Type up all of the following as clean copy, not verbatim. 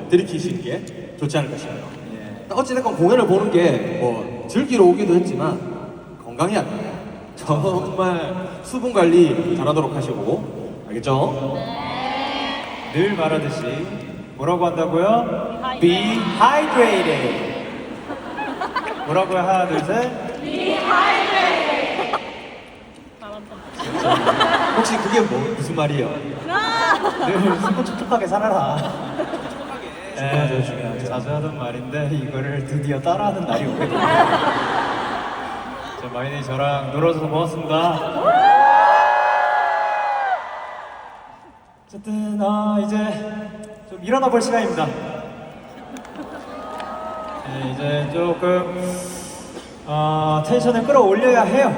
들이키시는 게 좋지 않을까 싶어요. 어찌됐건 공연을 보는 게 뭐 즐기러 오기도 했지만 건강이 안 나요. 정말 수분 관리 잘하도록 하시고, 알겠죠? 늘 말하듯이 뭐라고 한다고요? Be hydrated. 뭐라고요? 하나 둘 셋. 혹시 그게 무슨 말이에요? 늘 숨고 촉촉하게 살아라. 중요하죠, 중요하죠. 자주 하던 말인데 이거를 드디어 따라하는 날이 오게 됐네요. 마이네이 저랑 놀아줘서 고맙습니다. 어쨌든 이제 좀 일어나 볼 시간입니다. 네, 이제 조금 텐션을 끌어올려야 해요.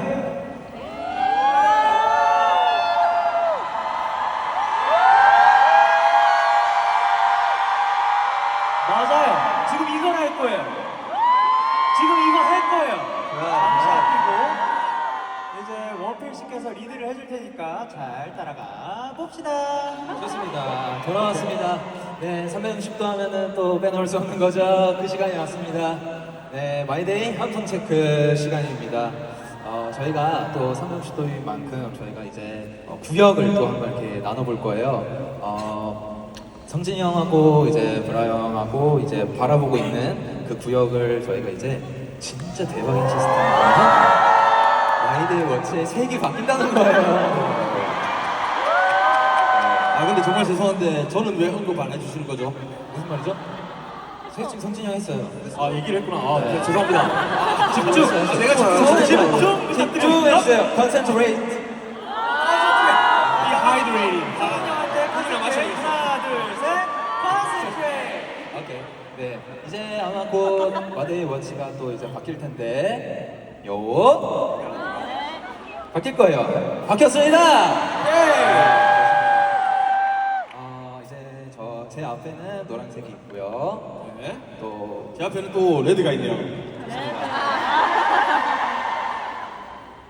맞아요. 지금 이걸 할 거예요. 지금 이거 할 거예요. 잠시 아끼고 이제 원필 씨께서 리드를 해줄 테니까 잘 따라가 봅시다. 좋습니다. 돌아왔습니다. 네, 360도 하면은 또 빼놓을 수 없는 거죠. 그 시간이 왔습니다. 네, 마이데이 한풍 체크 시간입니다. 저희가 또 360도인 만큼 저희가 이제 구역을 또 한번 이렇게 나눠볼 거예요. 성진이 형하고 이제 브라 형하고 이제 바라보고 있는 그 구역을 저희가 이제 진짜 대박인 시스템으로 마이데이 워치의 색이 바뀐다는 거예요. 아 근데 정말 죄송한데 저는 왜 언급 안 해주시는 거죠? 무슨 말이죠? 지금 성진이 형 했어요. 아 얘기를 했구나. 아 네. 죄송합니다. 집중. 제가 저는 집중. 집중해주세요. 컨센트레이트. 이 하이드레이팅. 하나 둘셋 컨센트레이트. 오케이. 네. 이제 아마 곧 마데이 워치가 또 이제 바뀔 텐데 바뀔 거예요. 바뀌었습니다. 이제 제 앞에는 노란색이 있고요. 네. 또 제 앞에는 또 레드가 있네요.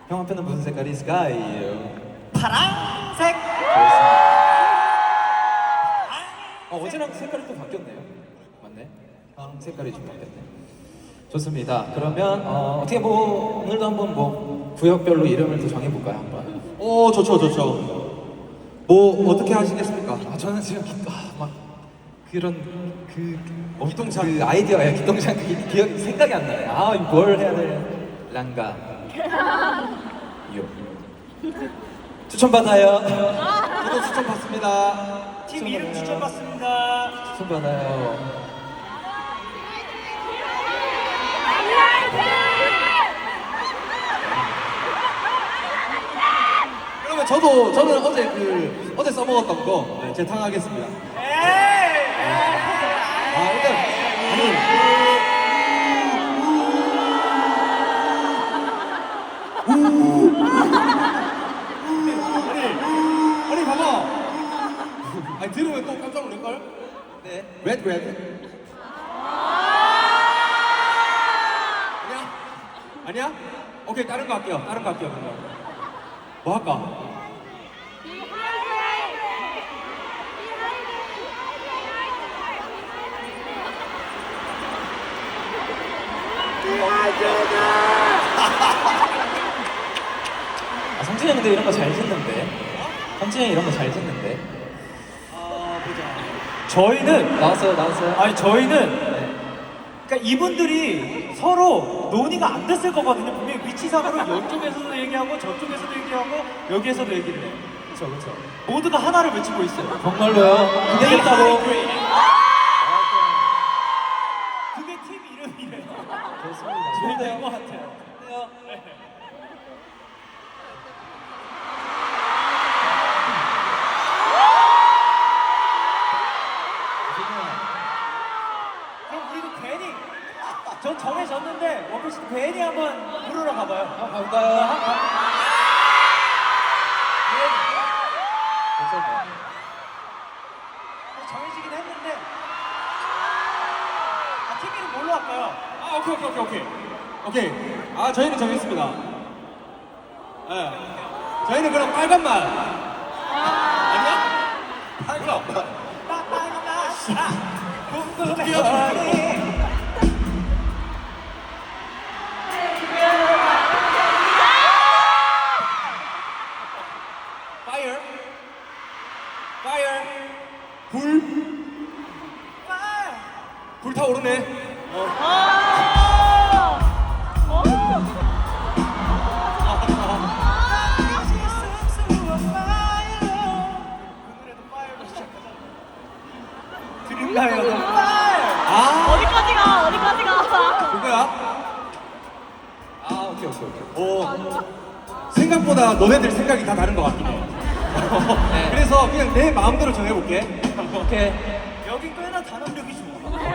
형 앞에는 무슨 색깔이 있을까요? 파란색. 어제랑 색깔이 또 바뀌었네요. 맞네. 색깔이 좀 바뀌었네. 좋습니다. 그러면 어떻게 뭐 오늘도 한번 뭐 구역별로 이름을 또 정해볼까요 한번? 오 좋죠. 뭐 어떻게 하시겠습니까? 저는 지금 막 그런 기동찬. 그 아이디어야 기동찬 그 기억 생각이 안 나네. 뭘 해야 될란가? 추천받아요. 저도 추천 받습니다. 팀 이름 추천받습니다. 추천받아요. 그러면 저는 어제 써먹었던 거 재탕하겠습니다. 일단 아니 봐봐. 아니 들으면 또 깜짝 놀랄걸? 네. 레드. 아니야? 오케이 다른 거 할게요. 그러면. 뭐 할까? 성진이 형 근데 이런 거 잘 짓는데. 성진이 형 이런 거 잘 짓는데. 저희는 나왔어요. 아니 저희는 그러니까 이분들이 서로 논의가 안 됐을 거거든요. 분명히 위치상으로 이쪽에서도 얘기하고 저쪽에서도 얘기하고 여기에서도 얘기를 해요. 그렇죠. 모두가 하나를 외치고 있어요. 정말로요. 그게 됐다고. 그게 팀 이름이래요. 좋습니다. 좋은 것 같아요. 그럼 우리도 괜히 전 정해졌는데 원필 씨도 괜히 한번 부르러 가봐요. 갈까요? 정해지긴 했는데 팀 이름 뭘로 할까요? 오케이. 저희는 정했습니다. 네. 저희는 그럼 빨간 말. 아니야? 빨간 말. Fire. Fire. 불. 불타오르네. 드림라이더 아, 어디까지 가? 어디까지 가? 그거야? 아, 오케이, 오케이, 오케이. 생각보다 너네들 생각이 다 다른 것 같긴 해. 그래서 그냥 내 마음대로 정해볼게. 오케이. 여기 꽤나 단합력이 좋아. 오케이.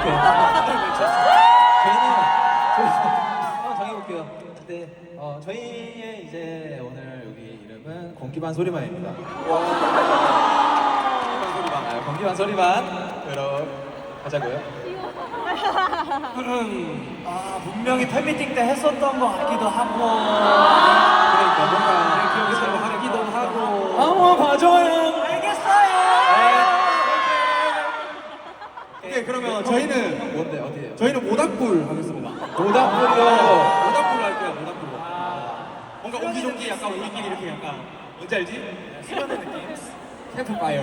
저희는 한번 정해볼게요. 네, 저희의 이제 오늘 여기 이름은 공기반 소리반입니다. 공기반 소리반 들어가자고요. 아 분명히 팬미팅 때 했었던 것 같기도 하고. 그러니까 뭔가 기억이 잘 하기도 하고. 한번 봐줘요. 알겠어요. 오케이, 그러면 저희는 뭔데 어디에요? 저희는 모닥불 하겠습니다. 모닥불이요. 모닥불 할게요. 모닥불. 뭔가 옹기종기 약간 우리끼리 이렇게 약간 뭔지 알지? 수련의 느낌. 캠프파이어.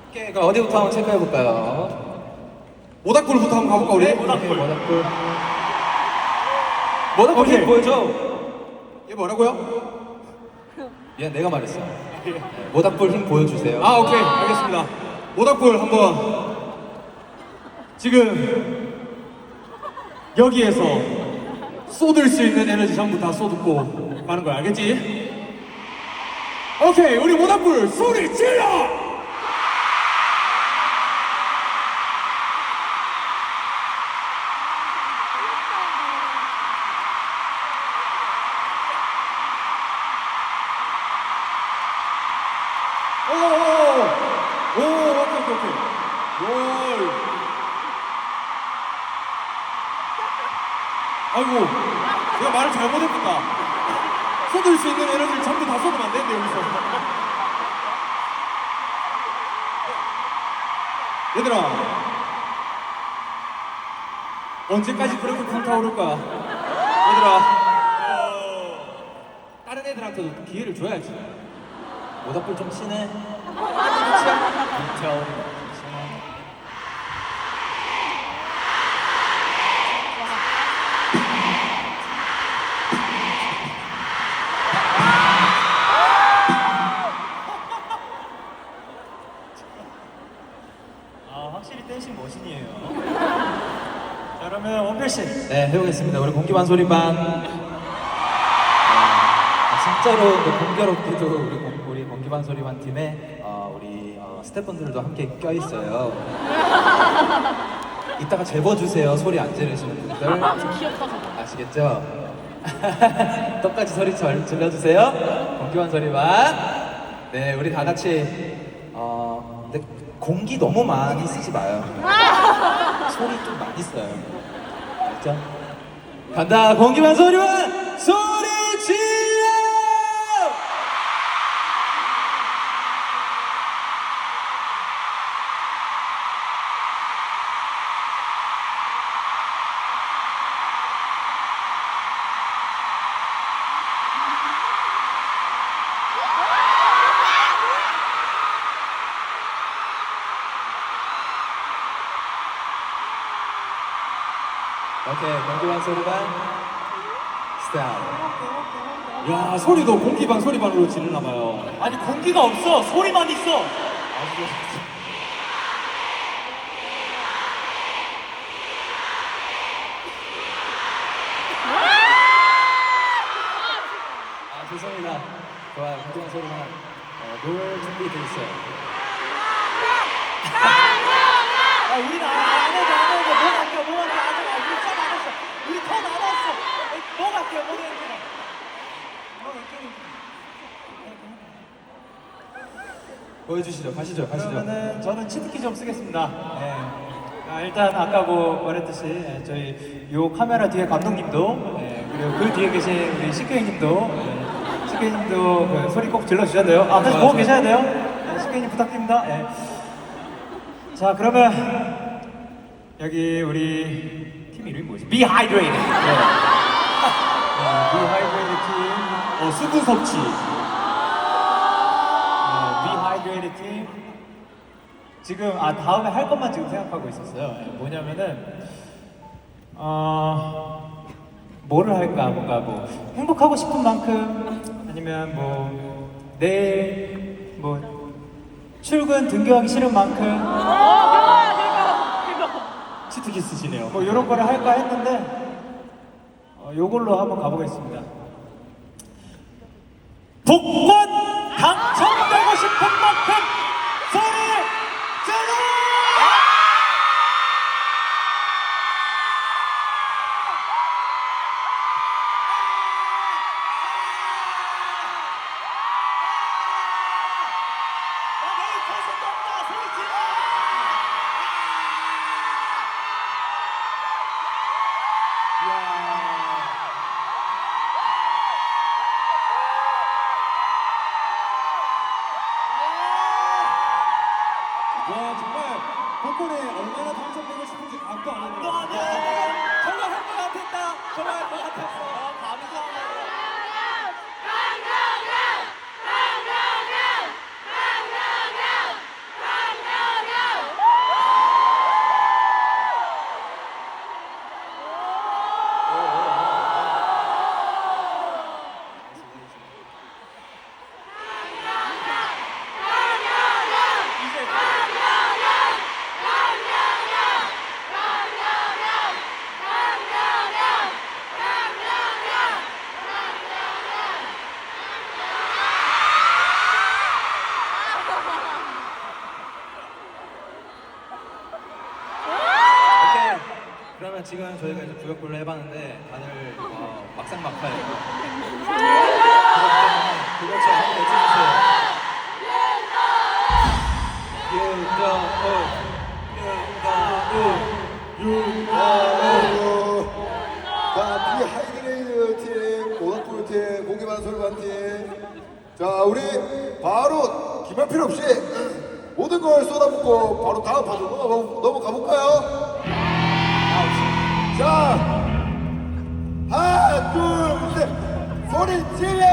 오케이, 그럼 어디부터 한번 체크해 볼까요? 모닥불부터 한번 가볼까 우리? 네, 모닥불. 모닥불. 모닥불 오케이. 힘 보여줘. 얘 뭐라고요? 미안, 내가 말했어. 네, 모닥불 힘 보여주세요. 아, 오케이, 알겠습니다. 모닥불 한번 지금 여기에서 쏟을 수 있는 에너지 전부 다 쏟고 가는 거야, 알겠지? 오케이, 우리 모닥불 소리 질러! 오, 오케이. 롤. 아이고, 내가 말을 잘못했구나. 쏟을 수 있는 에너지를 전부 다 쏟으면 안 되는데, 여기서. 얘들아. 언제까지 그렇게 불타오를 거야? 얘들아. 다른 애들한테도 기회를 줘야지. 모닥불 좀 치네. 아 확실히 댄싱 머신이에요. 자 그러면 원필 씨. 네, 해보겠습니다. 우리 공기반 소리반. 진짜로 공교롭게도 우리 공기반 소리반 팀에 우리 스태프분들도 함께 껴 있어요. 이따가 재봐주세요. 소리 안 지르시는 분들. 귀엽다. 아시겠죠? 똑같이 소리 질러주세요. 공기반 소리반. 네, 우리 다 같이. 근데 공기 너무 많이 쓰지 마요. 소리 좀 많이 써요. 알죠? 간다. 공기반 소리반 소리 질러! 오케이, 공기반 소리반 스타트. 야, 소리도 공기반 소리반으로 지르나 봐요. 아니 공기가 없어. 소리만 있어. 죄송합니다. 좋아요. 공기반 소리반 노래 준비돼 있어요. 아 우리는 안 해도 뭐 할게요. 뭐 할게요. 우리 턴 안 했어. 우리 턴 안 했어. 뭐 할게요. 뭐 할게요. 보여주시죠. 가시죠. 그러면은 저는 치트키 좀 쓰겠습니다. 네. 일단 아까 뭐 말했듯이 저희 요 카메라 뒤에 감독님도 그리고 그 뒤에 계신 우리 CK님도 CK님도 그 소리 꼭 질러 주셔야 돼요. 다시 보고 계셔야 돼요. CK님 부탁드립니다. 자, 그러면 여기 우리 팀 이름이 뭐지? Be-Hydrated. 네. Be-Hydrated 팀. 수분 섭취. Be-Hydrated 팀. 지금 다음에 할 것만 지금 생각하고 있었어요. 네, 뭐냐면은 뭐를 할까? 뭔가 뭐 행복하고 싶은 만큼 아니면 뭐 내일 뭐 출근 등교하기 싫은 만큼 치트키 쓰시네요. 뭐 이런 거를 할까 했는데 요걸로 한번 가보겠습니다. 복권 당첨되고 싶은 만큼 소리 질러! 와 정말 복권에 얼마나 당첨되고 싶은지 감도 안 오네요. 정말 할 것 같았다. 정말 할 것 같았어. 오케이. 그러면 지금 저희가 이제 구역별로 해봤는데 다들 막상 막하예요. 그렇죠. 한번 외쳐주세요. 자, 비하이드레이드 팀, 모닥불 팀, 고기만 솔반 팀. 자, 우리 바로 기말 필요 없이 모든 걸 쏟아붓고 바로 다음 파도 넘어가 볼까요? 자, 하나, 둘, 셋, 소리 질러!